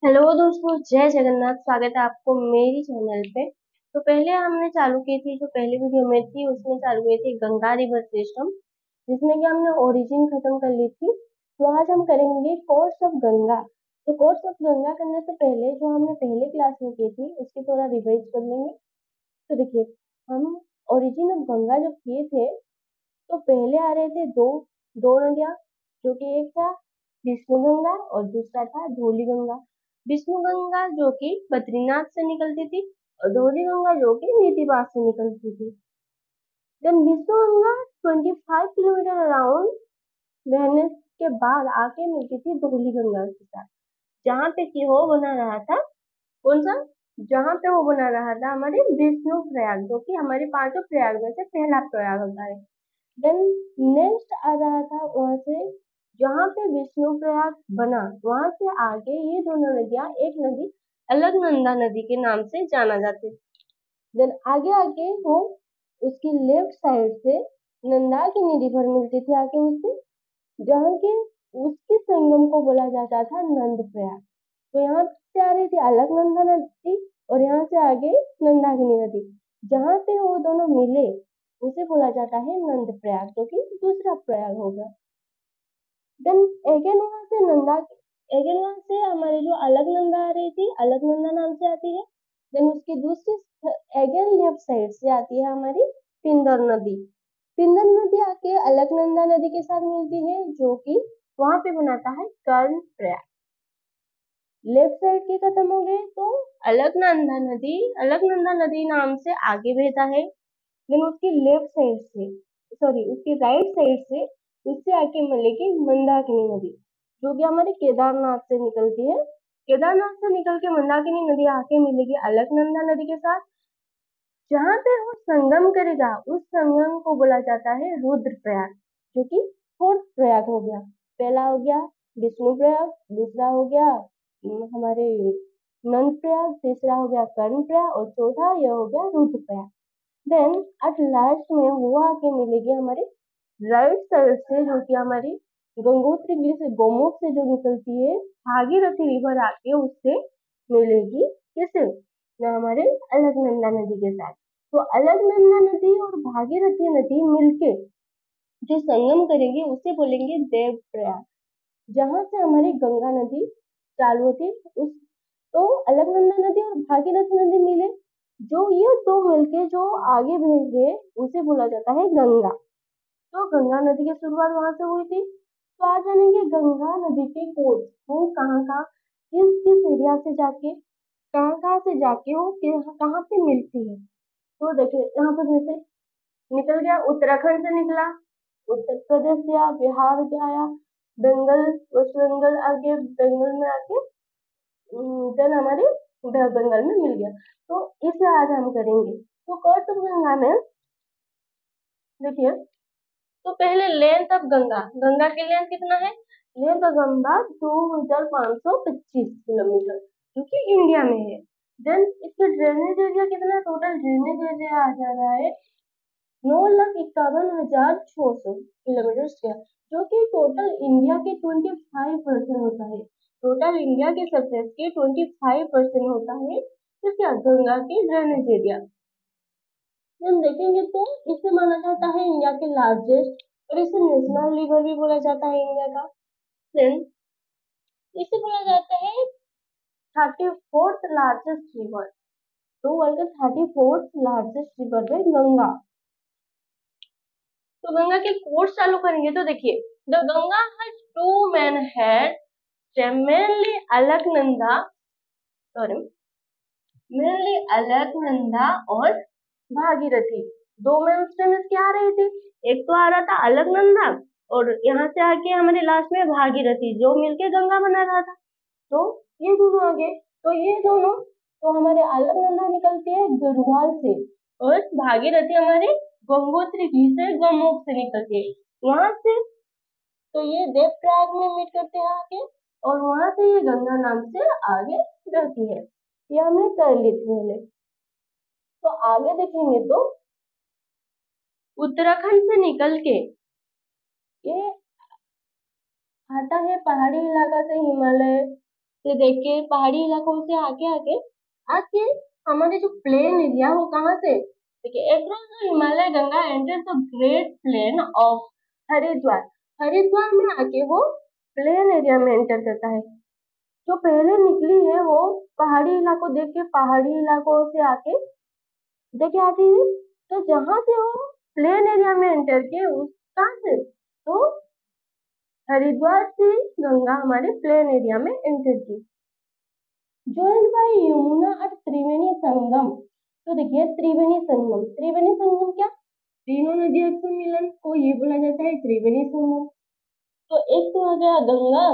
Hello दोस्तों, जय जगन्नाथ। स्वागत है आपको मेरी चैनल पे। तो पहले हमने चालू की थी, जो पहली वीडियो में थी उसमें चालू की थी गंगा रिवर सिस्टम, जिसमें कि हमने ओरिजिन खत्म कर ली थी। तो आज हम करेंगे कोर्स ऑफ गंगा। तो कोर्स ऑफ गंगा करने से पहले जो हमने पहले क्लास में की थी उसकी थोड़ा रिवाइज कर लेंगे। तो देखिए, हम ओरिजिन ऑफ गंगा जब किए थे तो पहले आ रहे थे दो दो नदियां, जो कि एक था विष्णु गंगा और दूसरा था धौली गंगा। विष्णु गंगा जो कि बद्रीनाथ से निकलती थी और धौली गंगा जो कि नीतिबास से निकलती थी। Then Vishnu Ganga 25 kilometre around बहने के बाद आके मिलती थी धौली गंगा के साथ, जहाँ पे कि वो बना रहा था। कौन सा? जहाँ पे वो बना रहा था हमारे विष्णु प्रयाग, जो कि हमारे पांचों प्रयाग में से पहला प्रयाग होता है। देन नेक्स्ट आ रहा था वहां से, जहाँ पे विष्णु प्रयाग बना वहां से आगे ये दोनों नदियां, एक नदी अलकनंदा नदी के नाम से जाना जाते। देन आगे आगे वो उसकी लेफ्ट साइड से नंदाकिनी रिवर मिलती थी आके उससे, जहाँ के उसके संगम को बोला जाता था नंद प्रयाग। तो यहाँ से आ रही थी अलकनंदा नदी और यहाँ से आगे नंदाकिनी नदी, जहाँ पे वो दोनों मिले उसे बोला जाता है नंद प्रयाग, जो कि दूसरा प्रयाग होगा। देन अगेन वहां से अगेन वहां से हमारी जो अलकनंदा आ रही थी, अलकनंदा नाम से आती है। देन उसकी दूसरी अगेन लेफ्ट साइड से आती है हमारी पिंदर नदी। पिंदर नदी आके अलकनंदा नदी के साथ मिलती है, जो कि वहां पे बनाता है कर्ण प्रयाग। लेफ्ट साइड के खत्म हो गए तो अलकनंदा नदी नाम से आगे बहता है। देन उसकी लेफ्ट साइड से, सॉरी उसकी राइट साइड से उससे आके मिलेगी मंदाकिनी नदी, जो कि हमारे केदारनाथ से निकलती है। केदारनाथ से निकल के मंदाकिनी नदी आके मिलेगी अलकनंदा नदी के साथ, जहाँ पे वो संगम करेगा उस संगम को बोला जाता है रुद्रप्रयाग, जो कि फोर्थ प्रयाग हो गया। पहला हो गया विष्णु प्रयाग, दूसरा हो गया हमारे नंद प्रयाग, तीसरा हो गया कर्ण प्रयाग और चौथा यह हो गया रुद्रप्रयाग। देन एट लास्ट में वो आके मिलेगी हमारे राइट साइड से, जो कि हमारी गंगोत्री गिरी से गोमुख से जो निकलती है भागीरथी रिवर आके उससे मिलेगी किसे? ना हमारे अलकनंदा नदी के साथ। तो अलकनंदा नदी और भागीरथी नदी मिलके जो संगम करेंगे उसे बोलेंगे देव प्रयाग, जहां से हमारी गंगा नदी चालू होती है। उस तो अलकनंदा नदी और भागीरथी नदी मिले, जो ये दो मिलके जो आगे बहेंगे उसे बोला जाता है गंगा। तो गंगा नदी की शुरुआत वहां से हुई थी। तो आज जानेंगे गंगा नदी के कोर्स, वो कहाँ कहाँ किस किस एरिया से जाके कहाँ कहाँ से जाके वो कहाँ पे मिलती है। तो देखिए यहाँ पर जैसे निकल गया उत्तराखंड से निकला, उत्तर प्रदेश गया, बिहार गया, बंगाल, वेस्ट बंगाल आगे, बंगाल में आके देन हमारे बंगाल में मिल गया। तो इसे आज हम करेंगे। तो कोर्स ऑफ गंगा में देखिए, तो पहले लेंथ ऑफ गंगा, गंगा की लेंथ कितना है? लेंथ ऑफ गंगा 2525 किलोमीटर, जो कि इंडिया में है। देन इसका ड्रेनेज एरिया कितना? टोटल ड्रेनेज एरिया आ जा रहा है 9,51,600 किलोमीटर स्क्वायर, जो कि टोटल इंडिया के 25% होता है। टोटल इंडिया के सरफेस के 25% होता है तो क्या गंगा के ड्रेनेज एरिया। हम देखेंगे तो इसे माना जाता है इंडिया के लार्जेस्ट, और इसे नेशनल रिवर भी बोला जाता है इंडिया का। देन इसे बोला जाता है 34th लार्जेस्ट रिवर। तो वर्ल्ड का 34th लार्जेस्ट रिवर है गंगा। तो गंगा के कोर्स चालू करेंगे तो देखिए, the Ganga has two main head, mainly Alaknanda, sorry mainly Alaknanda और भागीरथी। दो मेन स्ट्रीम्स क्या आ रही थी? एक तो आ रहा था अलकनंदा और यहाँ से आके हमारे लास्ट में भागीरथी, जो मिलके गंगा बना रहा था। तो ये दोनों आ गए। तो ये दोनों, तो हमारे अलकनंदा निकलती है गढ़वाल से और भागीरथी हमारे गंगोत्री से गौमुख से निकलती है वहां से। तो ये देवप्रयाग में मीट करते हैं आके, और वहां से ये गंगा नाम से आगे बहती है। ये हमने कर ली थी पहले। तो आगे देखेंगे तो उत्तराखंड से निकल के ये आता है पहाड़ी इलाका से हिमालय, से देखिए पहाड़ी इलाकों से आके आके आके हमारे जो प्लेन एरिया वो कहाँ से, देखिए across the Himalaya Ganga enters the great plain of Haridwar. Haridwar में आके वो प्लेन एरिया में एंटर करता है। जो पहले निकली है वो पहाड़ी इलाकों, देख के पहाड़ी इलाकों से आके देखिए आती है, तो जहां से वो प्लेन एरिया में एंटर किए उस कहाँ से, तो हरिद्वार से गंगा हमारे प्लेन एरिया में एंटर की। joined by Yamuna at Triveni Sangam. तो देखिए त्रिवेणी संगम, त्रिवेणी संगम क्या, तीनों नदियों का मिलन को ये बोला जाता है त्रिवेणी संगम। तो एक तो आ गया गंगा,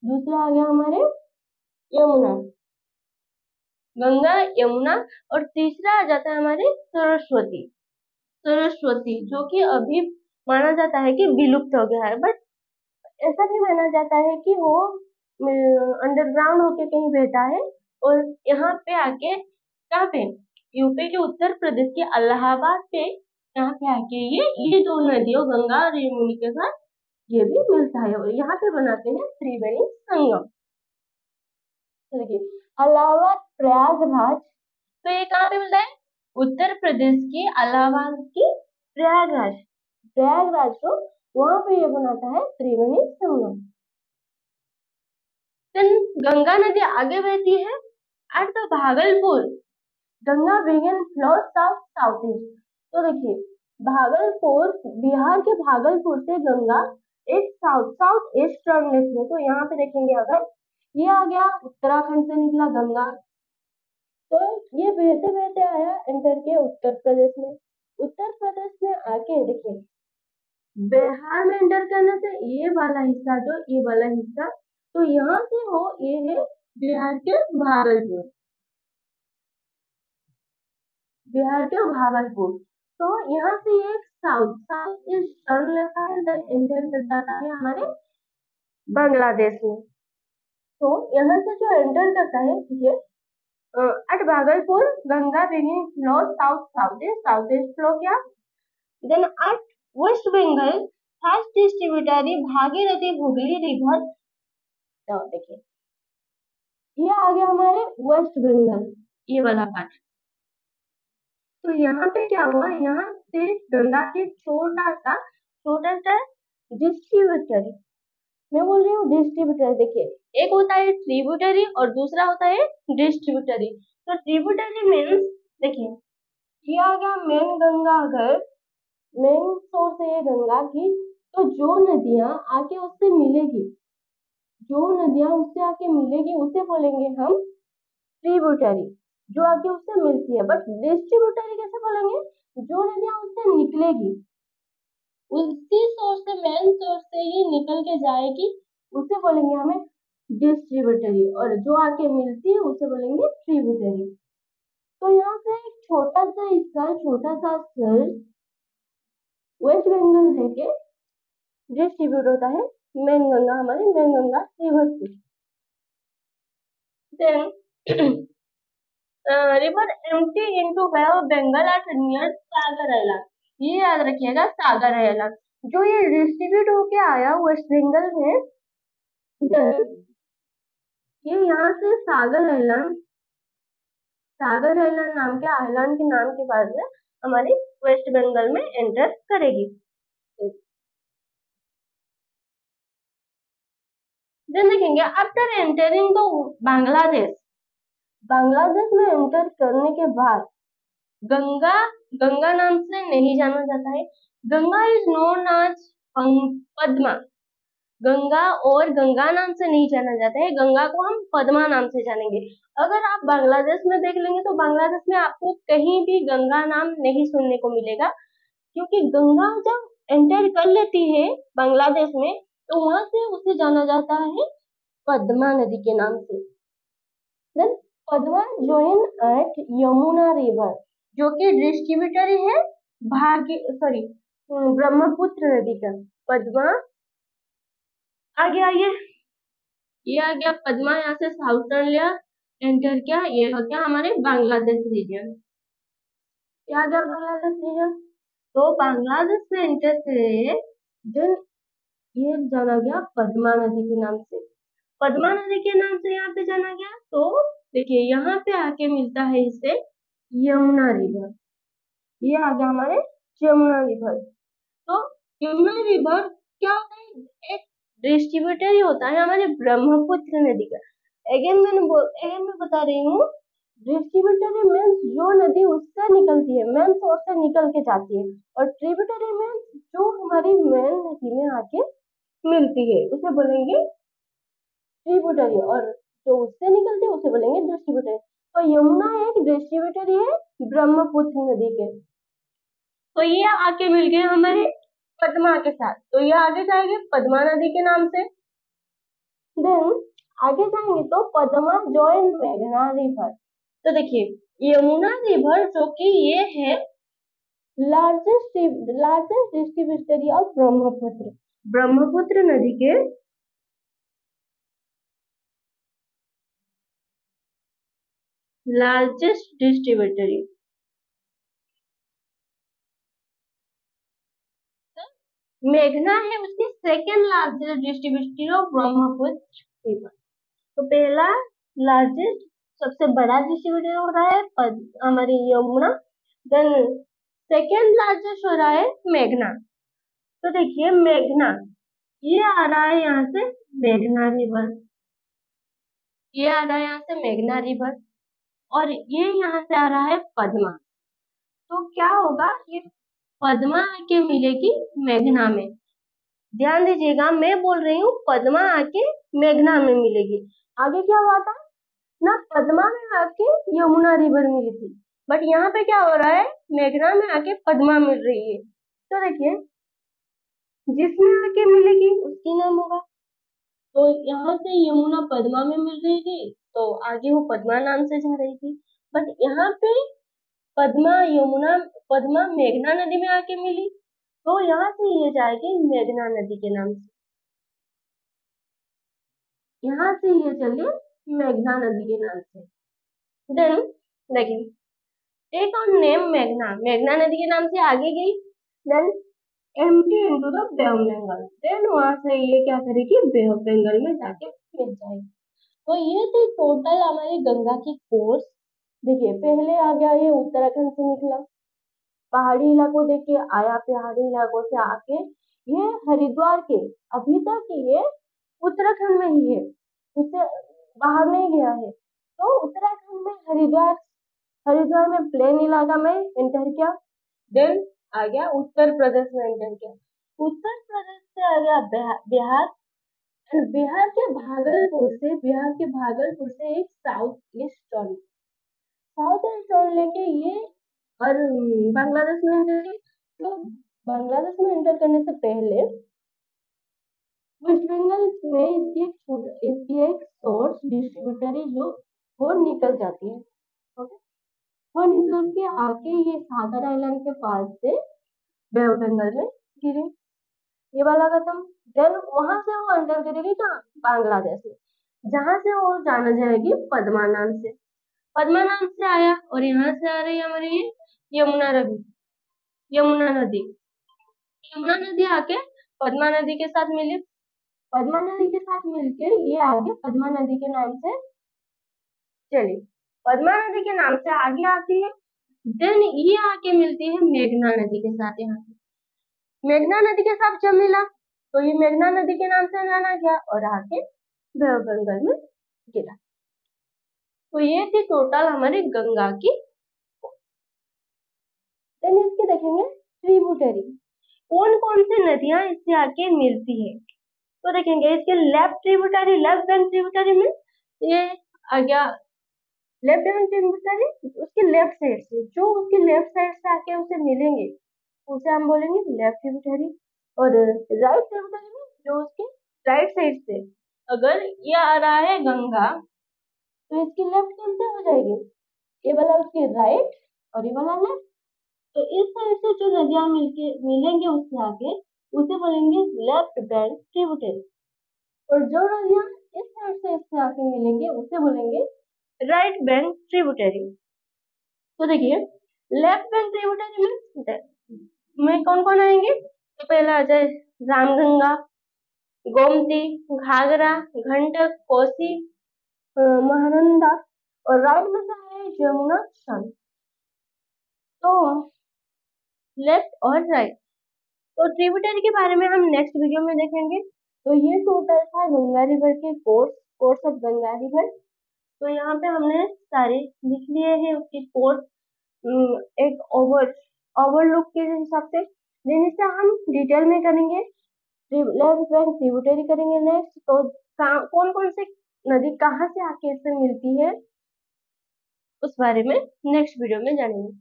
दूसरा आ गया हमारे यमुना, गंगा यमुना, और तीसरा आ जाता है हमारे सरस्वती। सरस्वती जो कि अभी माना जाता है कि विलुप्त हो गया है, बट ऐसा भी माना जाता है कि वो अंडरग्राउंड होके कहीं बहता है और यहाँ पे आके, कहाँ पे, यूपी के उत्तर प्रदेश के इलाहाबाद पे यहाँ पे आके ये दो नदियों गंगा और यमुनी के साथ ये भी मिलता है और यहाँ पे बनाते हैं त्रिवेणी संगम। देखिए इलाहाबाद प्रयागराज, तो ये कहाँ पे मिलता है, उत्तर प्रदेश के इलाहाबाद की प्रयागराज, प्रयागराज को वहां पे ये बनाता है त्रिवेणी संगम। देन गंगा नदी आगे बहती है at the Bhagalpur, Ganga begin flow south south east. तो देखिए भागलपुर, बिहार के भागलपुर से गंगा एक साउथ साउथ ईस्ट टर्न लेती है। तो यहाँ पे देखेंगे अगर ये आ गया उत्तराखंड से निकला गंगा, तो ये बहते बहते आया एंटर के उत्तर प्रदेश में। उत्तर प्रदेश में आके देखिए बिहार में एंटर करने से ये वाला हिस्सा, जो ये वाला हिस्सा, तो यहाँ से हो ये है बिहार के भागलपुर, बिहार के भागलपुर। तो यहाँ से ये साउथ साउथ ईस्ट टर्न लेता है, देन एंटर कर जाता है हमारे बांग्लादेश में। तो यहाँ से जो एंटर करता है ये at Bhagalpur Ganga begin flow south east flow क्या, then at West Bengal first distributary Bhagirathi Hooghly river. तो देखिए ये आ गया हमारे वेस्ट बंगाल, ये वाला पार्ट। तो यहाँ पे क्या हुआ, यहाँ से गंगा के छोटा सा डिस्ट्रीब्यूटरी, मैं बोल रही हूँ डिस्ट्रीब्यूटरी, देखिए एक होता है ट्रिब्यूटरी और दूसरा होता है डिस्ट्रीब्यूटरी। तो ट्रिब्यूटरी मीन्स, देखिए ये आ गया मेन गंगा, अगर मेन सोर्स है गंगा की, तो जो नदियां आके उससे मिलेगी, जो नदियां उससे आके मिलेगी उसे बोलेंगे हम ट्रिब्यूटरी, जो आके उससे मिलती है। बट डिस्ट्रीब्यूटरी कैसे बोलेंगे, जो नदियां उससे निकलेगी, उसी सोर्स से, मेन सोर्स से ही निकल के जाएगी, उसे बोलेंगे हमें डिस्ट्रीब्यूटरी, और जो आके मिलती है उसे बोलेंगे ट्रिब्यूटरी। तो यहाँ से एक छोटा सा हिस्सा, छोटा सा सर्च वेस्ट बंगाल है के डिस्ट्रीब्यूट होता है मेन गंगा, हमारी मेन गंगा रिवर से। Then river empty into Bay of Bengal at near Sagar Island, ये याद रखिएगा सागर आइलैंड, जो ये डिस्ट्रीब्यूट होके आया वेस्ट बंगाल में, ये यहाँ से सागर आइलैंड नाम के आइलैंड के नाम के बाद में हमारे वेस्ट बंगाल में एंटर करेगी। देन देखेंगे after entering the Bangladesh, Bangladesh में एंटर करने के बाद गंगा, गंगा नाम से नहीं जाना जाता है, Ganga is known as Padma, Ganga और गंगा नाम से नहीं जाना जाता है, गंगा को हम पद्मा नाम से जानेंगे। अगर आप बांग्लादेश में देख लेंगे तो बांग्लादेश में आपको कहीं भी गंगा नाम नहीं सुनने को मिलेगा, क्योंकि गंगा जब एंटर कर लेती है बांग्लादेश में तो वहां से उसे जाना जाता है पद्मा नदी के नाम से। Then Padma join at Yamuna river, जो कि डिस्ट्रीब्यूटरी है ब्रह्मपुत्र नदी का। पद्मा आ गया, ये आ गया पद्मा, यहाँ से साउथ टर्न लिया, एंटर किया, ये हो गया हमारे बांग्लादेश रीजन, क्या आ गया बांग्लादेश रीजन। तो बांग्लादेश में एंटर से देन ये जाना गया पद्मा नदी के नाम से। पद्मा नदी के नाम से यहाँ पे जाना गया। तो देखिए यहाँ पे आके मिलता है इससे यमुना रिवर। ये आ गया हमारे यमुना रिवर। तो यमुना रिवर क्या होता है, एक डिस्ट्रीब्यूटरी होता है हमारे ब्रह्मपुत्र नदी का। अगेन मैं बता रही हूँ, डिस्ट्रीब्यूटरी मीन्स जो नदी उससे निकलती है, मेन सोर्स से निकल के जाती है, और ट्रिब्यूटरी मीन्स जो हमारी मेन नदी में आके मिलती है उसे बोलेंगे ट्रिब्यूटरी, और जो उससे निकलती है उसे बोलेंगे डिस्ट्रीब्यूटरी। तो यमुना एक डिस्ट्रीब्यूटरी है ब्रह्मपुत्र नदी के। तो ये आके मिल गए हमारे पद्मा के साथ, तो ये आगे जाएंगे पद्मा नदी के नाम से। देन आगे जाएंगे तो पद्मा जॉइन मेघना रिवर। तो देखिए यमुना रिवर जो कि ये है largest distributary of Brahmaputra, Brahmaputra नदी के लार्जेस्ट डिस्ट्रीब्यूटरी। मेघना है उसकी second largest distributary of Brahmaputra river. तो पहला लार्जेस्ट सबसे बड़ा डिस्ट्रीब्यूटर हो रहा है हमारी यमुना, देन सेकेंड लार्जेस्ट हो रहा है मेघना। तो देखिए मेघना ये आ रहा है यहाँ से मेघना रिवर, ये आ रहा है यहाँ से मेघना रिवर, और ये यहाँ से आ रहा है पद्मा। तो क्या होगा, ये पद्मा आके मिलेगी मेघना में। ध्यान दीजिएगा मैं बोल रही हूँ पद्मा आके मेघना में मिलेगी। आगे क्या हुआ था ना, पद्मा में आके यमुना रिवर मिली थी, बट यहाँ पे क्या हो रहा है, मेघना में आके पद्मा मिल रही है। तो देखिए जिसमें आके मिलेगी उसकी नाम होगा। तो यहाँ से यमुना पद्मा में मिल रही थी तो आगे वो पद्मा नाम से जा रही थी, बट यहाँ पे पद्मा मेघना नदी में आके मिली, तो यहाँ से ये जाएगी मेघना नदी के नाम से। यहाँ से ये चलिए मेघना नदी के नाम से। देन देखिए टेक ऑन नेम मेघना, मेघना नदी के नाम से आगे गई, then empty into the Bay of Bengal, then वहां से ये क्या करेगी, बे ऑफ बंगाल में जाके मिल जाएगी। तो ये थी टोटल हमारी गंगा की कोर्स। देखिए पहले आ गया ये उत्तराखंड से निकला, पहाड़ी इलाकों देख के आया, पहाड़ी इलाकों से आके ये हरिद्वार के, अभी तक ये उत्तराखंड में ही है, उससे बाहर नहीं गया है। तो उत्तराखंड में हरिद्वार में प्लेन इलाका में एंटर किया, देन आ गया उत्तर प्रदेश में एंटर किया, उत्तर प्रदेश से आ गया बिहार, एंड बिहार के भागलपुर से एक साउथ ईस्ट टर्न लेके ये और बांग्लादेश में एंटर किया। तो बांग्लादेश में एंटर करने से पहले वेस्ट बंगाल में इसकी एक सोर्स डिस्ट्रीब्यूटरी जो वो निकल जाती है, ओके, वो निकल के आके ये सागर आइलैंड के पास से बे ऑफ बंगाल में गिरी, ये वाला खत्म। देन वहां से वो एंटर करेगी कहाँ, बांग्लादेश में, जहां से वो जाना जाएगी पद्मा नाम से, पद्मा नाम से आया, और यहाँ से आ रही है हमारी ये यमुना नदी, यमुना नदी, यमुना नदी आके पद्मा नदी के साथ मिली, पद्मा नदी के साथ मिलके ये आगे पद्मा नदी के नाम से चली, पद्मा नदी के नाम से आगे आती है, देन ये आके मिलती है मेघना नदी के साथ। यहाँ मेघना नदी के साथ जब मिला तो ये मेघना नदी के नाम से जाना गया और आके बे ऑफ बंगाल में गिरा। तो ये थी टोटल हमारी गंगा की। देन इसके देखेंगे ट्रिब्यूटरी, कौन कौन सी नदियां इससे आके मिलती है। तो देखेंगे इसके लेफ्ट बैंक ट्रिब्यूटरी में ये आ गया, लेफ्ट बैंक ट्रिब्यूटरी उसके लेफ्ट साइड से, जो उसके लेफ्ट साइड से आके उसे मिलेंगे उसे हम बोलेंगे लेफ्ट ट्रिब्यूटरी, और राइट ट्रिब्यूटरी में जो उसके राइट साइड से, अगर ये आ रहा है गंगा तो इसकी लेफ्ट कौन से हो जाएगी, ये वाला उसके राइट और ये वाला लेफ्ट। तो इस साइड से जो नदियां मिलेंगे उससे आगे उसे बोलेंगे लेफ्ट बैंक ट्रिब्यूटरी, और जो नदियां इस साइड से इससे आगे मिलेंगे उसे बोलेंगे राइट बैंक ट्रिब्यूटरी। तो देखिए लेफ्ट बैंक ट्रिब्यूटरी में कौन कौन आएंगे, तो पहला आ जाए रामगंगा, गोमती, घाघरा, गंडक, कोसी, महानंदा और राइट में से है यमुना, सन। तो लेफ्ट और राइट। तो ट्रिब्यूटरी के बारे में हम नेक्स्ट वीडियो में देखेंगे। तो ये टोटल था गंगा रिवर के कोर्स ऑफ गंगा रिवर। तो यहाँ पे हमने सारे लिख लिए हैं उसके कोर्स, एक ओवरलुक के हिसाब से। देन इसे हम डिटेल में करेंगे, लेफ्ट बैंक ट्रिब्यूटरी करेंगे नेक्स्ट। तो कौन कौन से नदी कहाँ से आके इससे मिलती है उस बारे में नेक्स्ट वीडियो में जानेंगे।